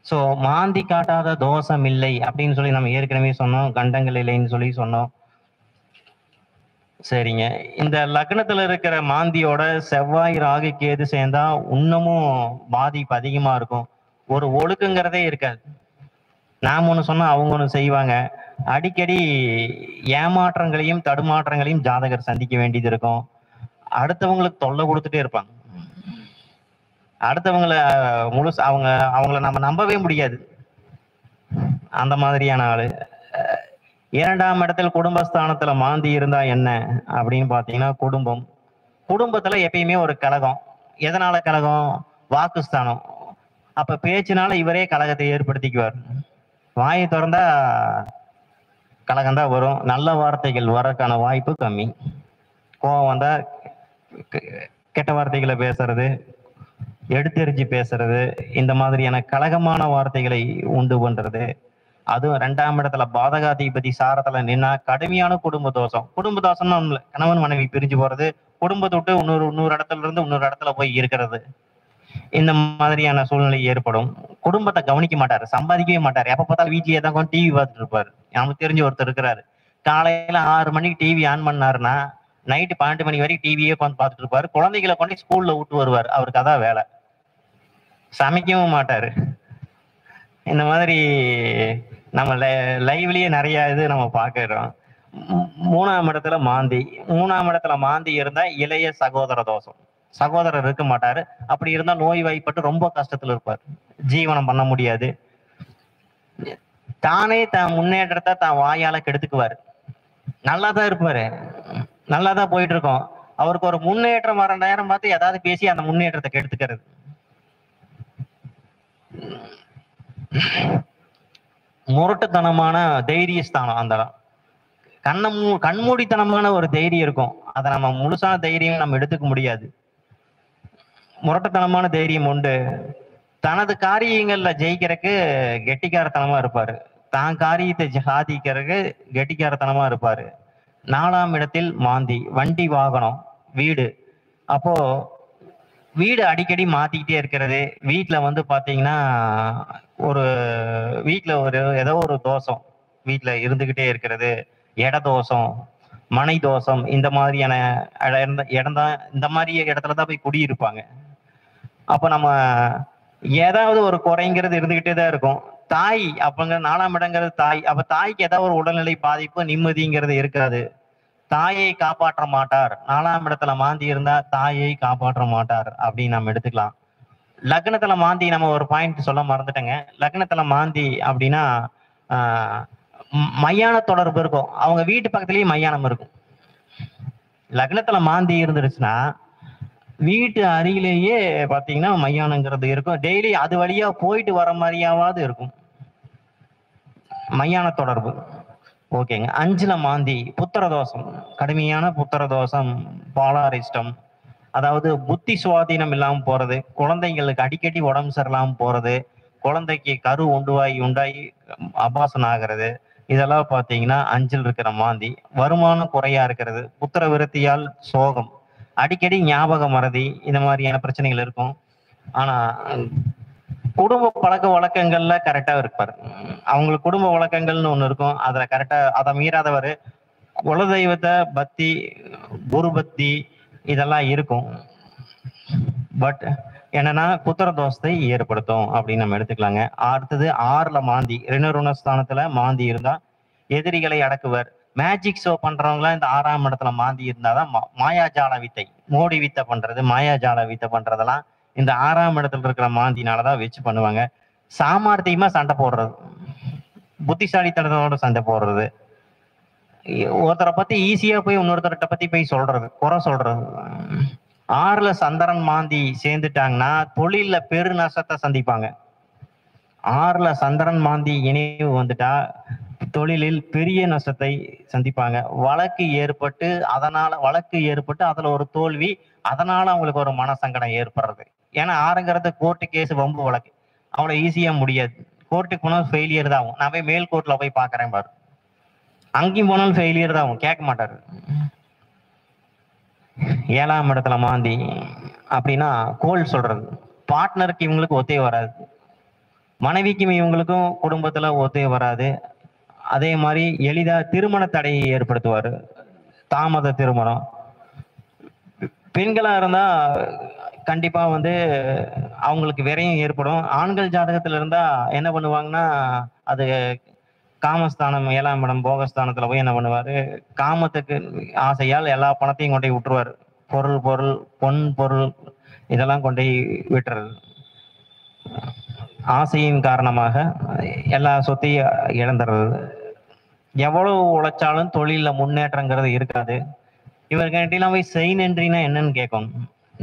சோ மாந்தி காட்டாத தோஷம் இல்லை அப்படின்னு சொல்லி நம்ம ஏற்கனவே சொன்னோம், கண்டங்கள் இல்லைன்னு சொல்லி சொன்னோம். சரிங்க, இந்த லக்னத்துல இருக்கிற மாந்தியோட செவ்வாய் ராகு கேது சேர்ந்தா இன்னமும் பாதிப்பு அதிகமா இருக்கும். ஒரு ஒழுக்குங்கிறதே இருக்காது. நாம ஒண்ணு சொன்னா அவங்க ஒண்ணு செய்வாங்க. அடிக்கடி ஏமாற்றங்களையும் தடுமாற்றங்களையும் ஜாதகர் சந்திக்க வேண்டியது இருக்கும். அடுத்தவங்களுக்கு தொல்லை கொடுத்துட்டே இருப்பாங்க. அடுத்தவங்களை முழுசு அவங்கள நம்ம நம்பவே முடியாது, அந்த மாதிரியான ஆளு. 2ஆம் இடத்துல குடும்பஸ்தானத்துல மாந்தி இருந்தா என்ன அப்படின்னு பாத்தீங்கன்னா குடும்பத்துல எப்பயுமே ஒரு கலகம். எதனால கலகம்? வாக்குஸ்தானம். அப்ப பேச்சினால இவரே கலகத்தை ஏற்படுத்திக்குவார். வாயை திறந்தா கலகம் தான் வரும். நல்ல வார்த்தைகள் வரக்கான வாய்ப்பு கம்மி. கோவம் வந்தா கெட்ட வார்த்தைகளை பேசுறது, எடுத்தெறிஞ்சு பேசுறது, இந்த மாதிரியான கலகமான வார்த்தைகளை உண்டு பண்றது. அதுவும் 2ஆம் இடத்துல பாதகாதிபதி சாரத்துல நின்னா கடுமையான குடும்ப தோஷம். குடும்ப தோஷம்னா ஒண்ணும் இல்ல. கணவன் மனைவி பிரிஞ்சு போறது, குடும்பத்தை விட்டு இன்னொரு இடத்துல இருந்து இன்னொரு இடத்துல போய் இருக்கிறது. இந்த மாதிரியான சூழ்நிலை ஏற்படும். குடும்பத்தை கவனிக்க மாட்டாரு, சம்பாதிக்கவே மாட்டாரு. எப்ப பார்த்தாலும் வீட்லயே தான் டிவி பார்த்துட்டு இருப்பாரு. நமக்கு தெரிஞ்ச ஒருத்தர் இருக்கிறாரு. காலையில 6 மணிக்கு டிவி ஆன் பண்ணாருன்னா நைட்டு 12 மணி வரைக்கும் டிவியே உட்காந்து பார்த்துட்டு இருப்பாரு. குழந்தைகளை கொண்டு ஸ்கூல்ல விட்டு வருவார். அவருக்கு அதான் வேலை. சமைக்கவும் மாட்டாரு. இந்த மாதிரி நம்ம லைவ்லயே நிறைய இது நம்ம பார்க்கிறோம். 3ஆம் இடத்துல மாந்தி. 3ஆம் இடத்துல மாந்தி இருந்தா இளைய சகோதர தோஷம். சகோதரர் இருக்க மாட்டாரு. அப்படி இருந்தா நோய் வாய்ப்பட்டு ரொம்ப கஷ்டத்துல இருப்பார். ஜீவனம் பண்ண முடியாது. தானே தான் முன்னேற்றத்தை தான் வாயால கெடுத்துக்குவாரு. நல்லாதான் இருப்பாரு, நல்லாதான் போயிட்டு இருக்கோம். அவருக்கு ஒரு முன்னேற்றம் வர நேரம் பார்த்து ஏதாவது பேசி அந்த முன்னேற்றத்தை கெடுத்துக்கிறது. முரட்டுத்தனமான தைரிய ஸ்தானம். அந்த கண்மூடித்தனமான ஒரு தைரியம் இருக்கும். அதை நம்ம முழுசான தைரியம் நம்ம எடுத்துக்க முடியாது. முரட்டுத்தனமான தைரியம் உண்டு. தனது காரியங்கள்ல ஜெயிக்கிறதுக்கு கெட்டிக்காரத்தனமா இருப்பாரு. தான் காரியத்தை சாதிக்கிறதுக்கு கெட்டிக்காரத்தனமா இருப்பாரு. 4ஆம் இடத்தில் மாந்தி. வண்டி, வாகனம், வீடு. அப்போ வீடு அடிக்கடி மாத்திக்கிட்டே இருக்கிறது. வீட்டுல வந்து பாத்தீங்கன்னா வீட்டுல ஏதோ ஒரு தோஷம் வீட்டுல இருந்துகிட்டே இருக்கிறது. இட தோஷம், மனை தோஷம், இந்த மாதிரியான இடம் தான். இந்த மாதிரி இடத்துலதான் போய் குடியிருப்பாங்க. அப்ப நம்ம ஏதாவது ஒரு குறைங்கிறது இருந்துகிட்டே தான் இருக்கும். தாய் அப்பங்க 4ஆம் இடங்கிறது தாய். அப்ப தாய்க்கு ஏதாவது ஒரு உடல்நிலை பாதிப்பு, நிம்மதிங்கிறது இருக்காது. தாயை காப்பாற்ற மாட்டார். 4ஆம் இடத்துல மாந்தி இருந்தா தாயை காப்பாற்ற மாட்டார் அப்படின்னு நம்ம எடுத்துக்கலாம். லக்னத்துல மாந்தி, நம்ம ஒரு பாயிண்ட் சொல்ல மறந்துட்டேங்க. லக்னத்துல மாந்தி அப்படின்னா மையான தொடர்பு இருக்கும். அவங்க வீட்டு பக்கத்துலயே மையானம் இருக்கும். லக்னத்துல மாந்தி இருந்துருச்சுன்னா வீட்டு அருகிலேயே பாத்தீங்கன்னா மையானங்கிறது இருக்கும். டெய்லி அது வழியா போயிட்டு வர மாதிரியாவது இருக்கும் மையான தொடர்பு. ஓகேங்க. 5ல மாந்தி. புத்திர தோஷம். கடுமையான புத்திர தோஷம், பாலாரிஷ்டம். அதாவது புத்தி சுவாதீனம் இல்லாம போறது, குழந்தைங்களுக்கு அடிக்கடி உடம்பு சரியில்லாம போறது, குழந்தைக்கு கரு உண்டாகி அபாசனம் ஆகிறது. இதெல்லாம் பாத்தீங்கன்னா 5ல் இருக்கிற மாந்தி. வருமானம் குறையா இருக்கிறது, புத்திர விருத்தியால் சோகம், அடிக்கடி ஞாபக மறதி, இந்த மாதிரியான பிரச்சனைகள் இருக்கும். ஆனா குடும்ப பழக்க வழக்கங்கள்ல கரெக்டா இருப்பார். அவங்களுக்கு குடும்ப வழக்கங்கள்னு ஒண்ணு இருக்கும். அதுல கரெக்டா அதை மீறாதவர். குலதெய்வத்தை பக்தி, குரு பக்தி இதெல்லாம் இருக்கும். பட் என்னன்னா புத்திர தோஷத்தை ஏற்படுத்தும் அப்படின்னு நம்ம எடுத்துக்கலாங்க. அடுத்தது 6ல மாந்தி. ரிணருணஸ்தானத்துல மாந்தி இருந்தா எதிரிகளை அடக்குவர். மேஜிக் ஷோ பண்றவங்களாம் இந்த 6ஆம் இடத்துல மாந்தி இருந்தாதான் மாயாஜால வித்தை, மோடி வித்தை பண்றது, மாயாஜால வித்தை பண்றதெல்லாம் இந்த 6ஆம் இடத்துல இருக்கிற மாந்தினாலதான் வச்சு பண்ணுவாங்க. சாமர்த்தியமா சண்டை போடுறது, புத்திசாலித்தனத்தோட சண்டை போடுறது, ஒருத்தரை பத்தி ஈஸியா போய் இன்னொருத்தர்கிட்ட பத்தி போய் சொல்றது, குறை சொல்றது. 6ல சந்திரன் மாந்தி சேர்ந்துட்டாங்கன்னா தொழில்ல பெரு நஷ்டத்தை சந்திப்பாங்க. 6ல சந்திரன் மாந்தி இணைவு வந்துட்டா தொழிலில் பெரிய நஷ்டத்தை சந்திப்பாங்க. வழக்கு ஏற்பட்டு அதுல ஒரு தோல்வி, அதனால அவங்களுக்கு ஒரு மனசங்கடம் ஏற்படுறது. ஏன்னா 6ங்கிறது கோர்ட்டு கேஸ், வம்பு வழக்கு. அவ்வளவு ஈஸியா முடியாது. கோர்ட்டுக்கு போனாலும் ஃபெயிலியர் தான் ஆகும். நான் போய் மேல் கோர்ட்ல போய் பாக்குறேன் பாரு, அங்கேயும் போனாலும் ஃபெயிலியர் தான் ஆகும், கேட்க மாட்டாரு. 7ஆம் இடத்துல மாந்தி அப்படின்னா கோல் சொல்றது. பார்ட்னருக்கு இவங்களுக்கு ஒத்தே வராது, மனைவிக்கும் இவங்களுக்கும் குடும்பத்துல ஒத்தே வராது. அதே மாதிரி எளிதா திருமண தடையை ஏற்படுத்துவாரு, தாமத திருமணம். பெண்களா இருந்தா கண்டிப்பா வந்து அவங்களுக்கு விரயம் ஏற்படும். ஆண்கள் ஜாதகத்துல இருந்தா என்ன பண்ணுவாங்கன்னா, அது காமஸ்தானம் 7ஆம் இடம் போகஸ்தானத்துல போய் என்ன பண்ணுவாரு, காமத்துக்கு ஆசையால் எல்லா பணத்தையும் கொண்டு போய் விட்டுருவாரு. பொன் பொருள் இதெல்லாம் கொண்டு போய் விட்டுறது. ஆசையின் காரணமாக எல்லா சொத்தையும் இழந்துடுறது. எவ்வளவு உழைச்சாலும் தொழில முன்னேற்றங்கிறது இருக்காது. இவர்கிட்டலாம் போய் செய் நன்றினா என்னன்னு கேட்கணும்.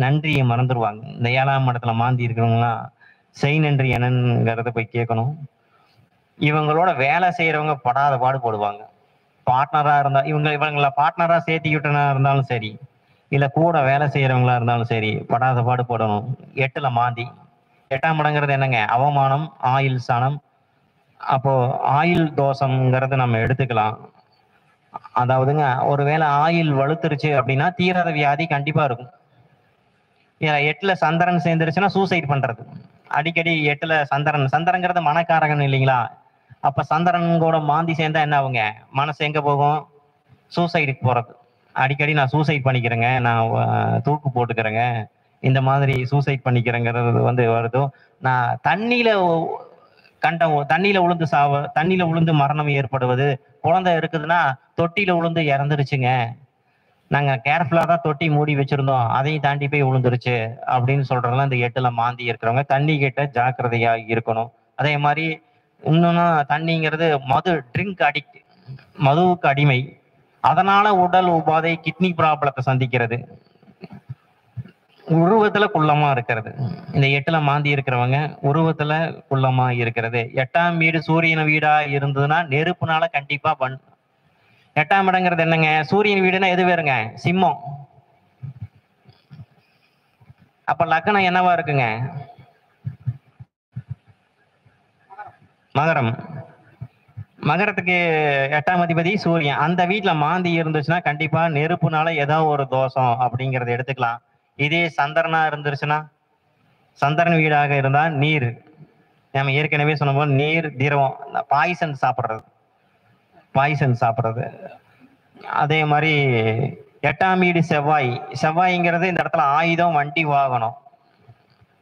நன்றியை மறந்துடுவாங்க. இந்த 7ஆம் இடத்துல மாந்தி இருக்கிறவங்களாம் செய் நன்றி என்னங்கிறத போய் கேட்கணும். இவங்களோட வேலை செய்யறவங்க படாத பாடு போடுவாங்க. பார்ட்னரா இருந்தா இவங்களை பார்ட்னரா சேர்த்திக்கிட்டனா இருந்தாலும் சரி, இல்ல கூட வேலை செய்யறவங்களா இருந்தாலும் சரி, படாத பாடு போடணும். 8ல மாந்தி. 8ஆம் இடங்கிறது என்னங்க? அவமானம், ஆயுள் ஸ்தானம். அப்போ ஆயுள் தோஷம்ங்கிறத நம்ம எடுத்துக்கலாம். அதாவதுங்க, ஒருவேளை ஆயுள் வலுத்துருச்சு அப்படின்னா தீராத வியாதி கண்டிப்பா இருக்கும். 8ல சந்திரன் சேர்ந்துருச்சுன்னா சூசைட் பண்றது. அடிக்கடி 8ல சந்திரங்கிறது மனக்காரகன் இல்லைங்களா? அப்ப சந்திரன் கூட மாந்தி சேர்ந்தா என்ன ஆகுங்க? மனசு எங்க போகும்? சூசைடுக்கு போறது. அடிக்கடி நான் சூசைட் பண்ணிக்கிறேங்க, நான் தூக்கு போட்டுக்கிறேங்க, இந்த மாதிரி சூசைட் பண்ணிக்கிறேங்கிறது வருதோ. நான் தண்ணியில விழுந்து தண்ணியில விழுந்து மரணம் ஏற்படுவது. குழந்தை இருக்குதுன்னா தொட்டியில விழுந்து இறந்துருச்சுங்க, நாங்க கேர்ஃபுல்லா தான் தொட்டி மூடி வச்சிருந்தோம், அதையும் தாண்டி போய் விழுந்துருச்சு அப்படின்னு சொல்றதெல்லாம் இந்த 8ல மாந்தி இருக்கிறவங்க தண்ணி கிட்ட ஜாக்கிரதையா இருக்கணும். அதே மாதிரி இன்னொன்னு, தண்ணிங்கிறது ட்ரிங்க் அடிக்ட், மதுவுக்கு அடிமை. அதனால உடல் உபாதை, கிட்னி ப்ராப்ளத்தை சந்திக்கிறது, உருவத்துல குள்ளமா இருக்கிறது. இந்த 8ல மாந்தி இருக்கிறவங்க உருவத்துல குள்ளமா இருக்கிறது. 8ஆம் வீடு சூரியன் வீடா இருந்ததுன்னா நெருப்புனால கண்டிப்பா 8ஆம் இடங்கிறது என்னங்க? சூரியன் வீடுனா எது வேறுங்க? சிம்மம். அப்ப லக்னம் என்னவா இருக்குங்க? மகரம். மகரத்துக்கு 8ஆம் அதிபதி சூரியன். அந்த வீட்டுல மாந்தி இருந்துச்சுன்னா கண்டிப்பா நெருப்புனால ஏதோ ஒரு தோஷம் அப்படிங்கறத எடுத்துக்கலாம். இதே சந்திரனா இருந்துருச்சுன்னா, சந்திரன் வீடாக இருந்தா நீர். நம்ம ஏற்கனவே சொன்ன போது நீர், திரவம், பாய்சன் சாப்பிடுறது. அதே மாதிரி 8ஆம் வீடு செவ்வாய்ங்கிறது இந்த இடத்துல ஆயுதம், வண்டி, வாகனம்.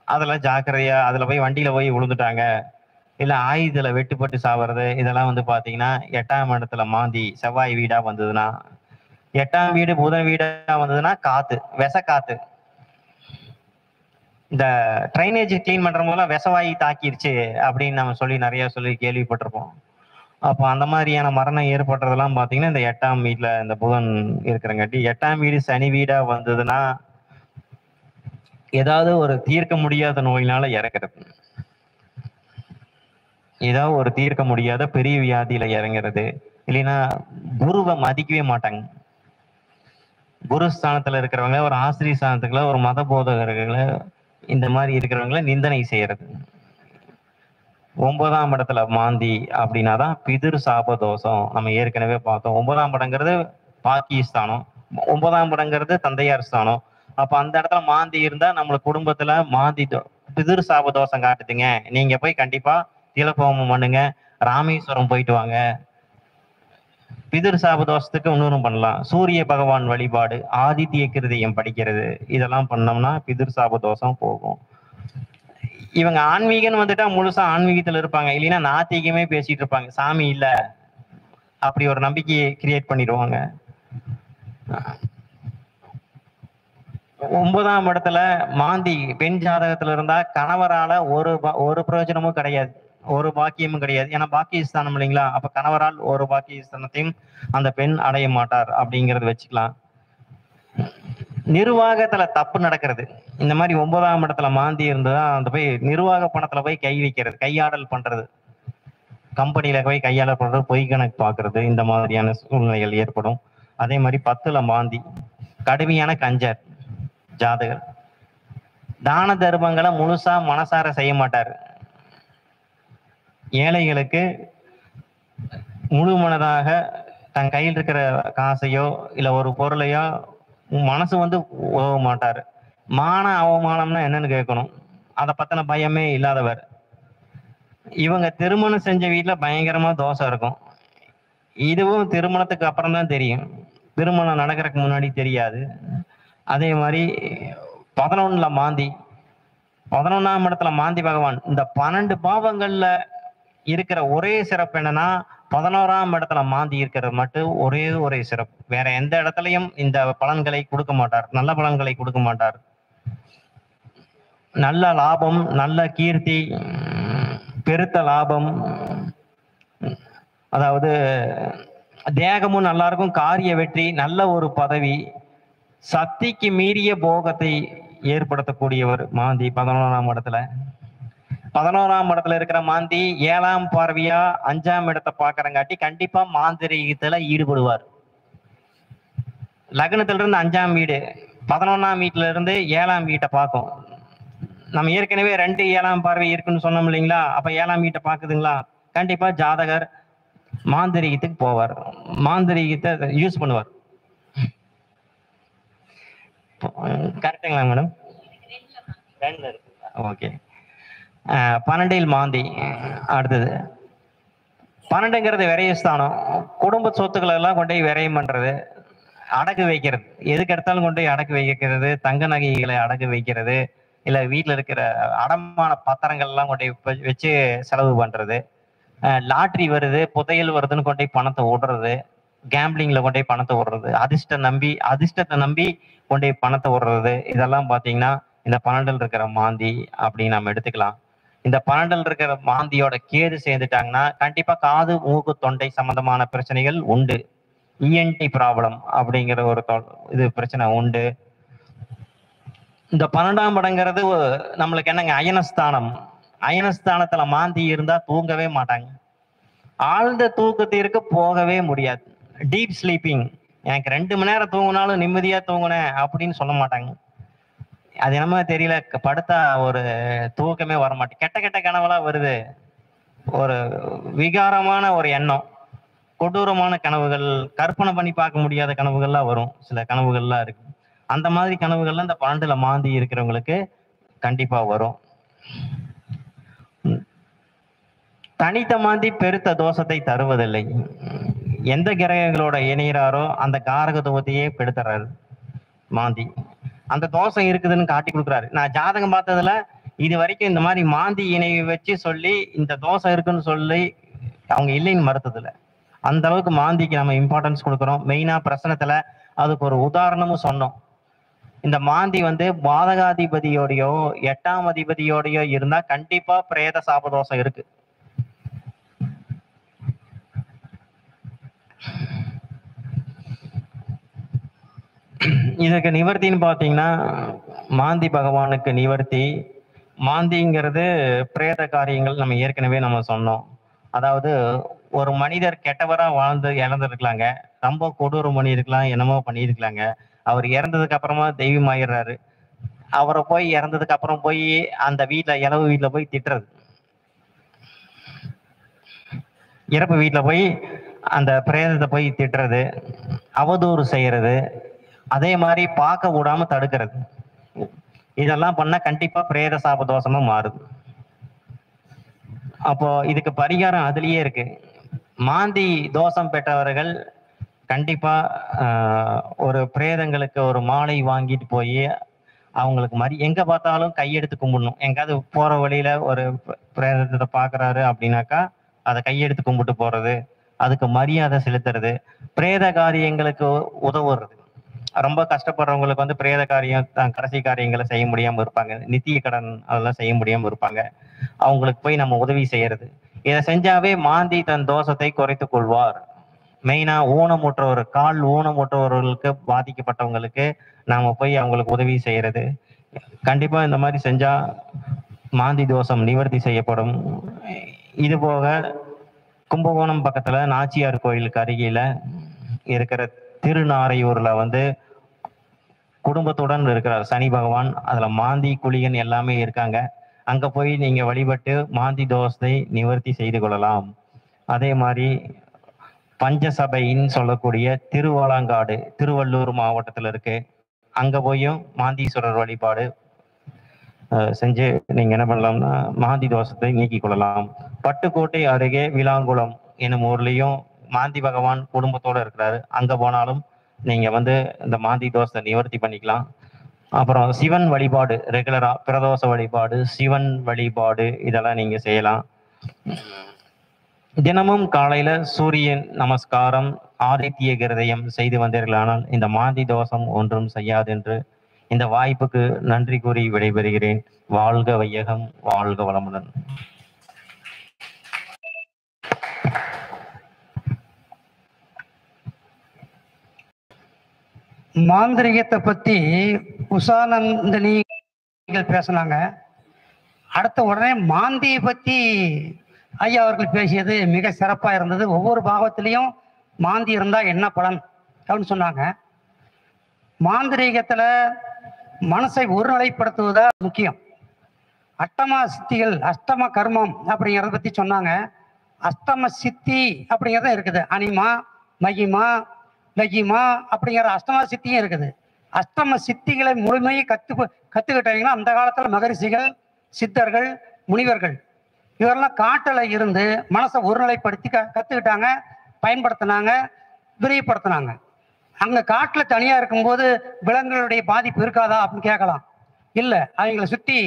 அதுல ஜாக்கிரதையா, அதுல போய் வண்டியில போய் விழுந்துட்டாங்க, இல்ல ஆயுதத்துல வெட்டுப்பட்டு சாவறது, இதெல்லாம் பாத்தீங்கன்னா 8ஆம் இடத்துல மாந்தி செவ்வாய் வீடா வந்ததுன்னா. 8ஆம் வீடு புதன் வீடா வந்ததுன்னா காத்து, விஷ காத்து. இந்த ட்ரைனேஜ் கிளீன் பண்ற போதெல்லாம் விஷவாயு தாக்கிருச்சு அப்படின்னு நம்ம நிறைய சொல்லி கேள்விப்பட்டிருப்போம். அப்போ அந்த மாதிரியான மரணம் ஏற்படுறதெல்லாம் பாத்தீங்கன்னா இந்த 8ஆம் வீட்டுல இந்த புதன் இருக்கிறங்காட்டி. 8ஆம் வீடு சனி வீடா வந்ததுன்னா ஏதாவது ஒரு தீர்க்க முடியாத நோயினால இறக்குறது, ஏதாவது ஒரு தீர்க்க முடியாத பெரிய வியாதியில இறங்குறது. இல்லைன்னா குருவை மதிக்கவே மாட்டாங்க. குரு ஸ்தானத்துல இருக்கிறவங்க, ஒரு ஆசிரியர் ஸ்தானத்துக்குள்ள, ஒரு மத போதகர்களை, இந்த மாதிரி இருக்கிறவங்களை நிந்தனை செய்யறது. 9ஆம் இடத்துல மாந்தி அப்படின்னாதான் பிதிர் சாப தோஷம். நம்ம ஏற்கனவே பார்த்தோம். 9ஆம் இடங்கிறது பாக்கியஸ்தானம், 9ஆம் இடங்கிறது தந்தையார் ஸ்தானம். அப்ப அந்த இடத்துல மாந்தி இருந்தா நம்மளுக்கு குடும்பத்துல பிதிர் சாப தோஷம் காட்டுதுங்க. நீங்க போய் கண்டிப்பா திலகோமம் பண்ணுங்க, ராமேஸ்வரம் போயிட்டு வாங்க. பிதிர் சாப தோஷத்துக்கு இன்னொன்னு பண்ணலாம், சூரிய பகவான் வழிபாடு, ஆதித்ய கிருதியம் படிக்கிறது, இதெல்லாம் பண்ணோம்னா பிதிர் சாப தோஷம் போகும். இவங்க ஆன்மீகன்னு வந்துட்டா முழுசா ஆன்மீகத்துல இருப்பாங்க, இல்லைன்னா நாத்திகமே பேசிட்டு இருப்பாங்க, சாமி இல்ல அப்படி ஒரு நம்பிக்கையை கிரியேட் பண்ணிடுவாங்க. 9ஆம் இடத்துல மாந்தி பெண் ஜாதகத்துல இருந்தா கணவரால ஒரு பிரயோஜனமும் கிடையாது, ஒரு பாக்கியமும் கிடையாது. ஏன்னா பாக்கியஸ்தானம் இல்லைங்களா? அப்ப கணவரால் ஒரு பாக்கியஸ்தானத்தையும் அந்த பெண் அடைய மாட்டார் அப்படிங்கறது வச்சுக்கலாம். நிர்வாகத்துல தப்பு நடக்கிறது, இந்த மாதிரி 9ஆம் இடத்துல மாந்தி இருந்ததா அந்த போய் நிர்வாக பணத்துல போய் கை வைக்கிறது, கையாடல் பண்றது, கம்பெனியில போய் கையாடல் பண்றது, பொய் கணக்கு பாக்குறது, இந்த மாதிரியான சூழ்நிலைகள் ஏற்படும். அதே மாதிரி 10ல மாந்தி கடுமையான கஞ்சர் ஜாதகர், தான தர்மங்களை முழுசா மனசார செய்ய மாட்டாரு. ஏழைகளுக்கு முழு மனதாக தன் கையில் இருக்கிற காசையோ இல்ல ஒரு பொருளையோ மனசு உதவ மாட்டாரு. மான அவமானம்னா என்னன்னு கேட்கணும், அதை பத்தின பயமே இல்லாதவர். இவங்க திருமணம் செஞ்ச வீட்டுல பயங்கரமா தோஷம் இருக்கும். இதுவும் திருமணத்துக்கு அப்புறம் தான் தெரியும், திருமணம் நடக்கிறதுக்கு முன்னாடி தெரியாது. அதே மாதிரி 11ல மாந்தி, 11ஆம் இடத்துல மாந்தி பகவான். இந்த 12 பாவங்கள்ல இருக்கிற ஒரே சிறப்பு என்னன்னா 11ஆம் இடத்துல மாந்தி இருக்கிறது மட்டும் ஒரே சிறப்பு. வேற எந்த இடத்துலயும் இந்த பலன்களை கொடுக்க மாட்டார், நல்ல பலன்களை கொடுக்க மாட்டார். நல்ல லாபம், நல்ல கீர்த்தி, பெருத்த லாபம், அதாவது தேகமும் நல்லா இருக்கும், காரிய வெற்றி, நல்ல ஒரு பதவி, சக்திக்கு மீறிய போகத்தை ஏற்படுத்தக்கூடியவர் மாந்தி 11ஆம் இடத்துல. 11ஆம் இடத்துல இருக்கிற மாந்தி 7ஆம் பார்வையா 5ஆம் இடத்தை பாக்குறங்காட்டி கண்டிப்பா மாந்திரீகத்துல ஈடுபடுவார். லக்னத்துல இருந்து 5ஆம் வீடு 11ஆம் வீட்டுல இருந்து 7ஆம் வீட்டை பார்க்கும். நம்ம ஏற்கனவே 2 7ஆம் பார்வை இருக்குன்னு சொன்னோம் இல்லைங்களா? அப்ப 7ஆம் வீட்டை பாக்குதுங்களா? கண்டிப்பா ஜாதகர் மாந்திரீகத்துக்கு போவார், மாந்திரீகத்தை யூஸ் பண்ணுவார். கரெக்டுங்களா மேடம்? ஓகே. 12இல் மாந்தி. அடுத்தது 12ங்கிறது விரயஸ்தானம். குடும்ப சொத்துக்களை எல்லாம் கொண்டு போய் விரயம் பண்றது, அடகு வைக்கிறது. எதுக்கு எடுத்தாலும் கொண்டு போய் அடகு வைக்கிறது, தங்க நகைகளை அடகு வைக்கிறது, இல்ல வீட்டுல இருக்கிற அடமான பத்திரங்கள் எல்லாம் கொண்டு போய் வச்சு செலவு பண்றது, லாட்ரி வருது புதையல் வருதுன்னு கொண்டு போய் பணத்தை விடுறது, கேம்பிளிங்ல கொண்டு போய் பணத்தை விடுறது, அதிர்ஷ்டத்தை நம்பி கொண்டு போய் பணத்தை விடுறது, இதெல்லாம் பாத்தீங்கன்னா இந்த 12ல் இருக்கிற மாந்தி அப்படின்னு நம்ம எடுத்துக்கலாம். இந்த 12ல் இருக்கிற மாந்தியோட கேது சேர்ந்துட்டாங்கன்னா கண்டிப்பா காது மூக்கு தொண்டை சம்பந்தமான பிரச்சனைகள் உண்டு. இஎன்டி ப்ராப்ளம் அப்படிங்கிற ஒரு இது பிரச்சனை உண்டு. இந்த 12ஆம் இடங்கிறது நம்மளுக்கு என்னங்க, அயனஸ்தானம். அயனஸ்தானத்துல மாந்தி இருந்தா தூங்கவே மாட்டாங்க. ஆழ்ந்த தூக்கத்திற்கு போகவே முடியாது. டீப் ஸ்லீப்பிங், எனக்கு 2 மணி நேரம் தூங்கினாலும் நிம்மதியா தூங்கினேன் அப்படின்னு சொல்ல மாட்டாங்க. அது என்னமோ தெரியல, படுத்தா ஒரு தூக்கமே வரமாட்டேன். கெட்ட கெட்ட கனவெல்லாம் வருது, ஒரு விகாரமான ஒரு எண்ணம், கொடூரமான கனவுகள், கற்பனை பண்ணி பார்க்க முடியாத கனவுகள்லாம் வரும். சில கனவுகள்லாம் இருக்கு. அந்த மாதிரி கனவுகள்லாம் இந்த 12ல மாந்தி இருக்கிறவங்களுக்கு கண்டிப்பா வரும். தனித்த மாந்தி பெருத்த தோஷத்தை தருவதில்லை. எந்த கிரகங்களோட இணைகிறாரோ அந்த காரகத்துவத்தையே பெடுத்துறாரு மாந்தி. அந்த தோஷம் இருக்குதுன்னு காட்டி கொடுக்குறாரு. நான் ஜாதகம் பார்த்ததுல இது வரைக்கும் இந்த மாதிரி மாந்தி இணைவை வச்சு சொல்லி இந்த தோஷம் இருக்குன்னு சொல்லி அவங்க இல்லைன்னு மறுத்ததில்லை. அந்த அளவுக்கு மாந்திக்கு நம்ம இம்பார்ட்டன்ஸ் கொடுக்குறோம். மெயினா பிரச்சனத்துல அதுக்கு ஒரு உதாரணமும் சொன்னோம். இந்த மாந்தி பாதகாதிபதியோடையோ 8ஆம் அதிபதியோடையோ இருந்தா கண்டிப்பா பிரேத சாபதோஷம் இருக்கு. இதுக்கு நிவர்த்தின்னு பாத்தீங்கன்னா மாந்தி பகவானுக்கு நிவர்த்தி. மாந்திங்கிறது பிரேத காரியங்கள் நம்ம ஏற்கனவே நம்ம சொன்னோம். அதாவது ஒரு மனிதர் கெட்டவரா வாழ்ந்து இறந்துருக்கலாங்க, ரொம்ப கொடூரம் பண்ணியிருக்கலாம், என்னமோ பண்ணியிருக்கலாங்க. அவர் இறந்ததுக்கு அப்புறமா தெய்வம் ஆயிடுறாரு. அவரை போய் இறந்ததுக்கு அப்புறம் போய் அந்த இறப்பு வீட்டுல போய் திட்டுறது, இறப்பு வீட்டுல போய் அந்த பிரேதத்தை போய் திட்டுறது, அவதூறு செய்யறது, அதே மாதிரி பார்க்க விடாம தடுக்கிறது, இதெல்லாம் பண்ணா கண்டிப்பா பிரேத சாப தோஷமா மாறுது. அப்போ இதுக்கு பரிகாரம் அதுலயே இருக்கு. மாந்தி தோஷம் பெற்றவர்கள் கண்டிப்பா ஒரு பிரேதங்களுக்கு ஒரு மாலை வாங்கிட்டு போய் அவங்களுக்கு எங்க பார்த்தாலும் கையெடுத்து கும்பிடணும். எங்காவது போற வழியில ஒரு பிரேதத்தை பாக்குறாரு அப்படின்னாக்கா அதை கையெடுத்து கும்பிட்டு போறது, அதுக்கு மரியாதை செலுத்துறது, பிரேத காரியங்களுக்கு உதவுறது. ரொம்ப கஷ்டப்படுறவங்களுக்கு பிரேத காரியம் கடைசி காரியங்களை செய்ய முடியாம இருப்பாங்க, நித்திய கடன் அதெல்லாம் செய்ய முடியாம இருப்பாங்க. அவங்களுக்கு போய் நம்ம உதவி செய்யறது, இதை செஞ்சாவே மாந்தி தன் தோஷத்தை குறைத்துக் கொள்வார். மெயினா ஊனமுற்றவர், கால் ஊனமுற்றவர்களுக்கு பாதிக்கப்பட்டவங்களுக்கு நாம போய் அவங்களுக்கு உதவி செய்யறது, கண்டிப்பா இந்த மாதிரி செஞ்சா மாந்தி தோஷம் நிவர்த்தி செய்யப்படும். இது போக கும்பகோணம் பக்கத்துல நாச்சியார் கோயிலுக்கு அருகில இருக்கிற திருநாரையூர்ல குடும்பத்துடன் இருக்கிறார் சனி பகவான். அதுல மாந்தி குளிகன் எல்லாமே இருக்காங்க. அங்க போய் நீங்க வழிபட்டு மாந்தி தோஷத்தை நிவர்த்தி செய்து கொள்ளலாம். அதே மாதிரி பஞ்சசபைன்னு சொல்லக்கூடிய திருவாலங்காடு திருவள்ளூர் மாவட்டத்துல இருக்கு. அங்க போயும் மாந்தீஸ்வரர் வழிபாடு செஞ்சு நீங்க என்ன பண்ணலாம்னா மாந்தி தோஷத்தை நீக்கிக் கொள்ளலாம். பட்டுக்கோட்டை அருகே விளாங்குளம் என்னும் ஊர்லயும் மாந்தி பகவான் குடும்பத்தோட இருக்கிறாரு. அங்க போனாலும் நீங்க இந்த மாந்தி தோஷத்தை நிவர்த்தி பண்ணிக்கலாம். அப்புறம் சிவன் வழிபாடு, ரெகுலரா பிரதோஷ வழிபாடு, சிவன் வழிபாடு இதெல்லாம் நீங்க செய்யலாம். தினமும் காலையில சூரியன் நமஸ்காரம், ஆதித்ய கிருதயம் செய்து வந்தீர்களானால் இந்த மாந்தி தோஷம் ஒன்றும் செய்யாது என்று இந்த வாய்ப்புக்கு நன்றி கூறி விடைபெறுகிறேன். வாழ்க வையகம், வாழ்க வளமுடன். மாந்திரிகத்தை பத்தி உஷாநந்தினி பேசினாங்க. அடுத்த உடனே மாந்தியை பற்றி ஐயா அவர்கள் பேசியது மிக சிறப்பாக இருந்தது. ஒவ்வொரு பாகத்திலையும் மாந்தி இருந்தால் என்ன பலன் அப்படின்னு சொன்னாங்க. மாந்திரீகத்தில் மனசை ஒருநிலைப்படுத்துவதா முக்கியம். அஷ்டம சித்திகள், அஷ்டம கர்மம் அப்படிங்கிறத பற்றி சொன்னாங்க. அஷ்டம சித்தி அப்படிங்கிறத இருக்குது. அனிமா, மகிமா, லகிமா அப்படிங்கிற அஷ்டம சித்தியும் இருக்குது. அஷ்டம சித்திகளை முழுமையை கற்றுக்கிட்டீங்கன்னா அந்த காலத்தில் மகரிஷிகள், சித்தர்கள், முனிவர்கள் இவரெல்லாம் காட்டில் இருந்து மனசை ஒருநிலைப்படுத்தி கற்றுக்கிட்டாங்க, பயன்படுத்தினாங்க, விரிவுபடுத்தினாங்க. அங்கே காட்டில் தனியாக இருக்கும்போது விலங்குகளுடைய பாதிப்பு இருக்காதா அப்படின்னு கேட்கலாம். இல்லை, அவங்களை சுற்றி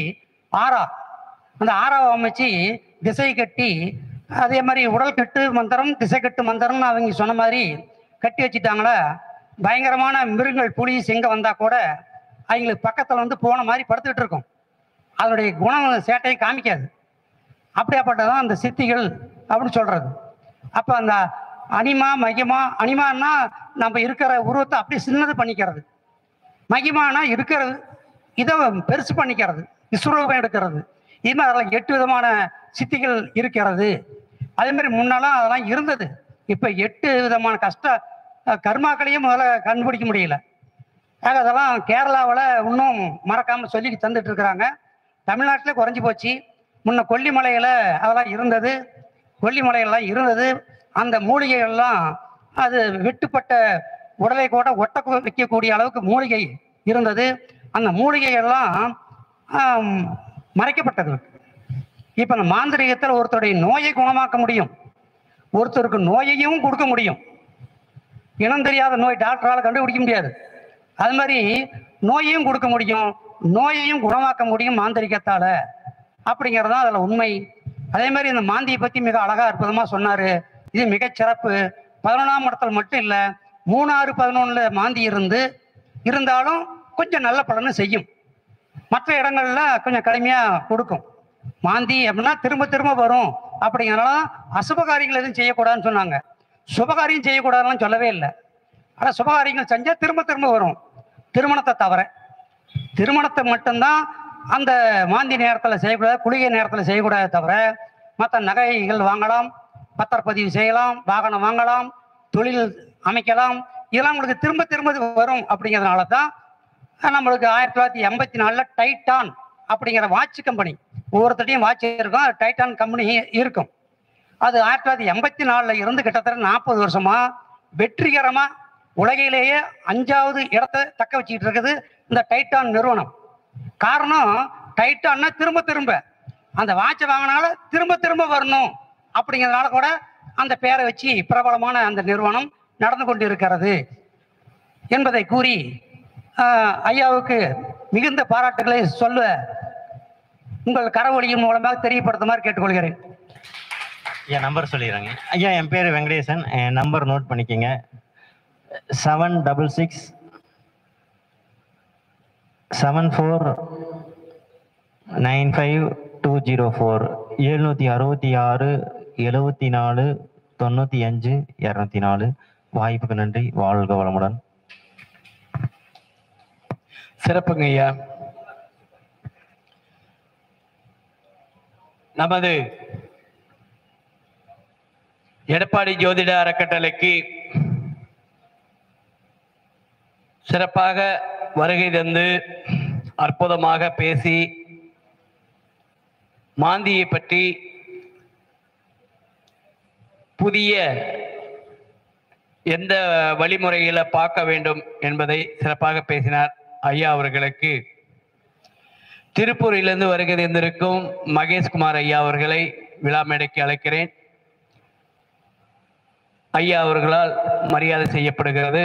ஆறா, அந்த ஆறாவை அமைச்சு திசை கட்டி, அதே மாதிரி உடல் கட்டு மந்திரம், திசை கட்டு மந்திரம்னு அவங்க சொன்ன மாதிரி கட்டி வச்சுட்டாங்களா, பயங்கரமான மிருகங்கள், புலி, சிங்கம் வந்தால் கூட அவங்களுக்கு பக்கத்தில் வந்து போன மாதிரி படுத்துக்கிட்டு இருக்கும். அதனுடைய குணம் சேட்டையை காமிக்காது. அப்படியாப்பட்டதான் அந்த சித்திகள் அப்படின்னு சொல்கிறது. அப்போ அந்த அனிமா, மகிமா, அனிமான்னா நம்ம இருக்கிற உருவத்தை அப்படியே சின்னது பண்ணிக்கிறது. மகிமானா இருக்கிறது இதை பெருசு பண்ணிக்கிறது, விஸ்வரூபம் எடுக்கிறது. இது மாதிரி அதெல்லாம் 8 விதமான சித்திகள் இருக்கிறது. அதே மாதிரி முன்னெல்லாம் அதெல்லாம் இருந்தது. இப்போ 8 விதமான கர்மாக்களையும் முதல்ல கண்டுபிடிக்க முடியல. ஆக அதெல்லாம் கேரளாவில் இன்னும் மறக்காமல் சொல்லி தந்துட்டு இருக்கிறாங்க. தமிழ்நாட்டில் குறைஞ்சி போச்சு. முன்ன கொல்லிமலையில் அதெல்லாம் இருந்தது. கொல்லிமலையெல்லாம் இருந்தது. அந்த மூலிகைகள்லாம் அது வெட்டுப்பட்ட உடலை கூட ஒட்ட வைக்கக்கூடிய அளவுக்கு மூலிகை இருந்தது. அந்த மூலிகைகள்லாம் மறைக்கப்பட்டது. இப்போ அந்த மாந்திரிகத்தில் ஒருத்தருடைய நோயை குணமாக்க முடியும், ஒருத்தருக்கு நோயையும் கொடுக்க முடியும். இனம் தெரியாத நோய் டாக்டரால் கண்டுபிடிக்க முடியாது. அது மாதிரி நோயையும் கொடுக்க முடியும், நோயையும் குணமாக்க முடியும் மாந்திரிகத்தால். அப்படிங்கிறது தான் அதில் உண்மை. அதே மாதிரி இந்த மாந்தியை பற்றி மிக அழகாக அற்புதமாக சொன்னார். இது மிகச்சிறப்பு. 11ஆம் இடத்துல மட்டும் இல்லை, 3, 6, 11 மாந்தி இருந்தாலும் கொஞ்சம் நல்ல பலனை செய்யும். மற்ற இடங்கள்ல கொஞ்சம் கடுமையாக கொடுக்கும். மாந்தி அப்படின்னா திரும்ப திரும்ப வரும். அப்படிங்கிறனால அசுபகாரியங்கள் எதுவும் செய்யக்கூடாதுன்னு சொன்னாங்க. சுபகாரியம் செய்யக்கூடாதுன்னு சொல்லவே இல்லை. ஆனால் சுபகாரியங்கள் செஞ்சால் திரும்ப திரும்ப வரும். திருமணத்தை தவிர, திருமணத்தை மட்டும்தான் அந்த மாந்தி நேரத்தில் செய்யக்கூடாது, குளிகை நேரத்தில் செய்யக்கூடாது தவிர மற்ற நகைகள் வாங்கலாம், பத்திரப்பதிவு செய்யலாம், வாகனம் வாங்கலாம், தொழில் அமைக்கலாம். இதெல்லாம் உங்களுக்கு திரும்ப திரும்ப வரும். அப்படிங்கிறதுனால தான் நம்மளுக்கு 1984 டைட்டான் அப்படிங்கிற வாட்ச் கம்பெனி, ஒவ்வொருத்தட்டையும் வாட்ச் இருக்கும், டைட்டான் கம்பெனி இருக்கும். அது 1984 இருந்து கிட்டத்தட்ட 40 வருஷமா வெற்றிகரமா உலகிலேயே 5வது இடத்தை தக்க வச்சுக்கிட்டு இருக்குது இந்த டைட்டான் நிறுவனம். காரணம், டைட்டான்னா திரும்ப திரும்ப அந்த வாட்சை வாங்கினால திரும்ப திரும்ப வரணும் அப்படிங்கிறதுனால கூட அந்த பேரை வச்சு பிரபலமான அந்த நிறுவனம் நடந்து கொண்டு இருக்கிறது என்பதை கூறி ஐயாவுக்கு மிகுந்த பாராட்டுகளை சொல்ல உங்கள் கரவொலியின் மூலமாக தெரியப்படுத்துமாறு கேட்டுக்கொள்கிறேன். என் நம்பர் சொல்லிடுறேங்க. ஐயா, என் பேர் வெங்கடேசன். என் நம்பர் நோட் பண்ணிக்கோங்க. 766 7495204 766 74 95 204. வாய்ப்புக்கு நன்றி. வாழ்க வளமுடன். சிறப்புங்க ஐயா. நமது எடப்பாடி ஜோதிட அறக்கட்டளைக்கு சிறப்பாக வருகை தந்து அற்புதமாக பேசி மாந்தியை பற்றி புதிய எந்த வழிமுறையில பார்க்க வேண்டும் என்பதை சிறப்பாக பேசினார் ஐயா அவர்களுக்கு. திருப்பூரிலிருந்து வருகை தந்திருக்கும் மகேஷ்குமார் ஐயா அவர்களை விழா மேடைக்கு அழைக்கிறேன். ஐயா அவர்களால் மரியாதை செய்யப்படுகிறது.